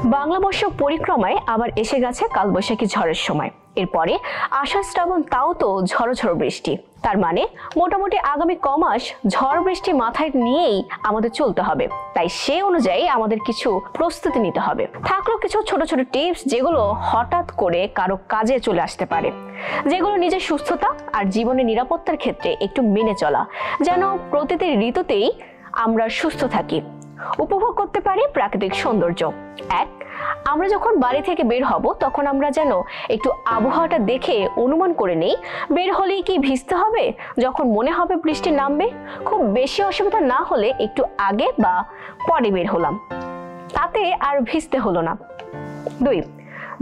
বাংলাবর্ষ পরিক্রমায় আবার এসে গেছে কালবৈশাখী ঝড়ের সময়। এরপরে আষাঢ় শ্রাবণ, তাও তো ঝড়ো ঝড়ো বৃষ্টি। তার মানে মোটামুটি আগামী কমাস ঝড় বৃষ্টি মাথায় নিয়েই আমাদের চলতে হবে। তাই সে অনুযায়ী আমাদের কিছু প্রস্তুতি নিতে হবে। থাকলো কিছু ছোট ছোট টিপস, যেগুলো হঠাৎ করে কারো কাজে চলে আসতে পারে, যেগুলো নিজের সুস্থতা আর জীবনের নিরাপত্তার ক্ষেত্রে একটু মেনে চলা, যেন প্রতিটি ঋতুতেই আমরা সুস্থ থাকি, উপভোগ করতে পারি প্রাকৃতিক সৌন্দর্য। এক, আমরা যখন বাড়ি থেকে বের হব তখন আমরা যেন একটু আবহাওয়াটা দেখে অনুমান করে নেই বের হলেই কি ভিজতে হবে, যখন মনে হবে বৃষ্টি নামবে। খুব বেশি অসুবিধা না হলে একটু আগে বা পরে বের হলাম, তাতে আর ভিজতে হলো না। দুই,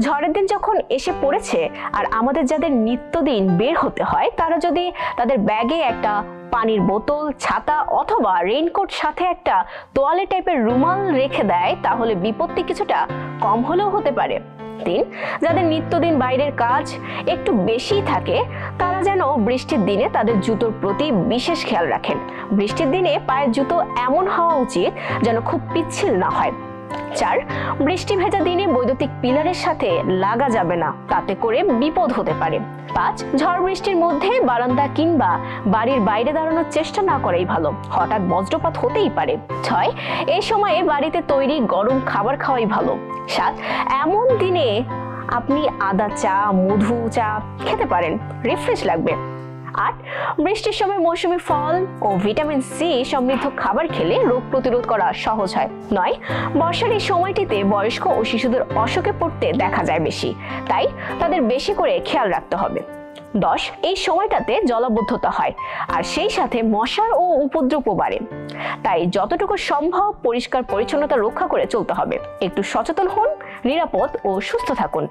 ঝড়ের দিন যখন এসে পড়েছে আর আমাদের যাদের নিত্যদিন বের হতে হয় তারা যদি তাদের ব্যাগে একটা পানির বোতল, ছাতা অথবা রেইনকোট, সাথে একটা তোয়ালে টাইপের রুমাল রেখে দেয়, তাহলে বিপত্তি কিছুটা কম হলেও হতে পারে। তিন, যাদের নিত্যদিন বাইরের কাজ একটু বেশি থাকে তারা যেন বৃষ্টির দিনে তাদের জুতোর প্রতি বিশেষ খেয়াল রাখেন। বৃষ্টির দিনে পায়ের জুতো এমন হওয়া উচিত যেন খুব পিচ্ছিল না হয়। চার, বৃষ্টি ভেজা দিনে বৈদ্যুতিক পিলারের সাথে লাগা যাবে না, তাতে করে বিপদ হতে পারে। পাঁচ, ঝড় বৃষ্টির মধ্যে বারান্দা কিংবা বাড়ির বাইরে দাঁড়ানোর চেষ্টা না করাই ভালো, হঠাৎ বজ্রপাত হতেই পারে। ছয়, এই সময়ে বাড়িতে তৈরি গরম খাবার খাওয়াই ভালো। সাত, এমন দিনে আপনি আদা চা, মধু চা খেতে পারেন, রিফ্রেশ লাগবে। আট, বৃষ্টির সময় মৌসুমী ফল ও ভিটামিন সি সমৃদ্ধ খাবার খেলে রোগ প্রতিরোধ করা সহজ হয়। নয়, বর্ষার এই সময়টিতে বয়স্ক ও শিশুদের অসুখে পড়তে দেখা যায় বেশি, তাই তাদের বেশি করে খেয়াল রাখতে হবে। 10, এই সময়টাতে জলাবদ্ধতা হয় আর সেই সাথে মশার ও উপদ্রব বাড়ে, তাই যতটুকু সম্ভব পরিষ্কার পরিচ্ছন্নতা রক্ষা করে চলতে হবে। একটু সচেতন হন, নিরাপদ ও সুস্থ থাকুন।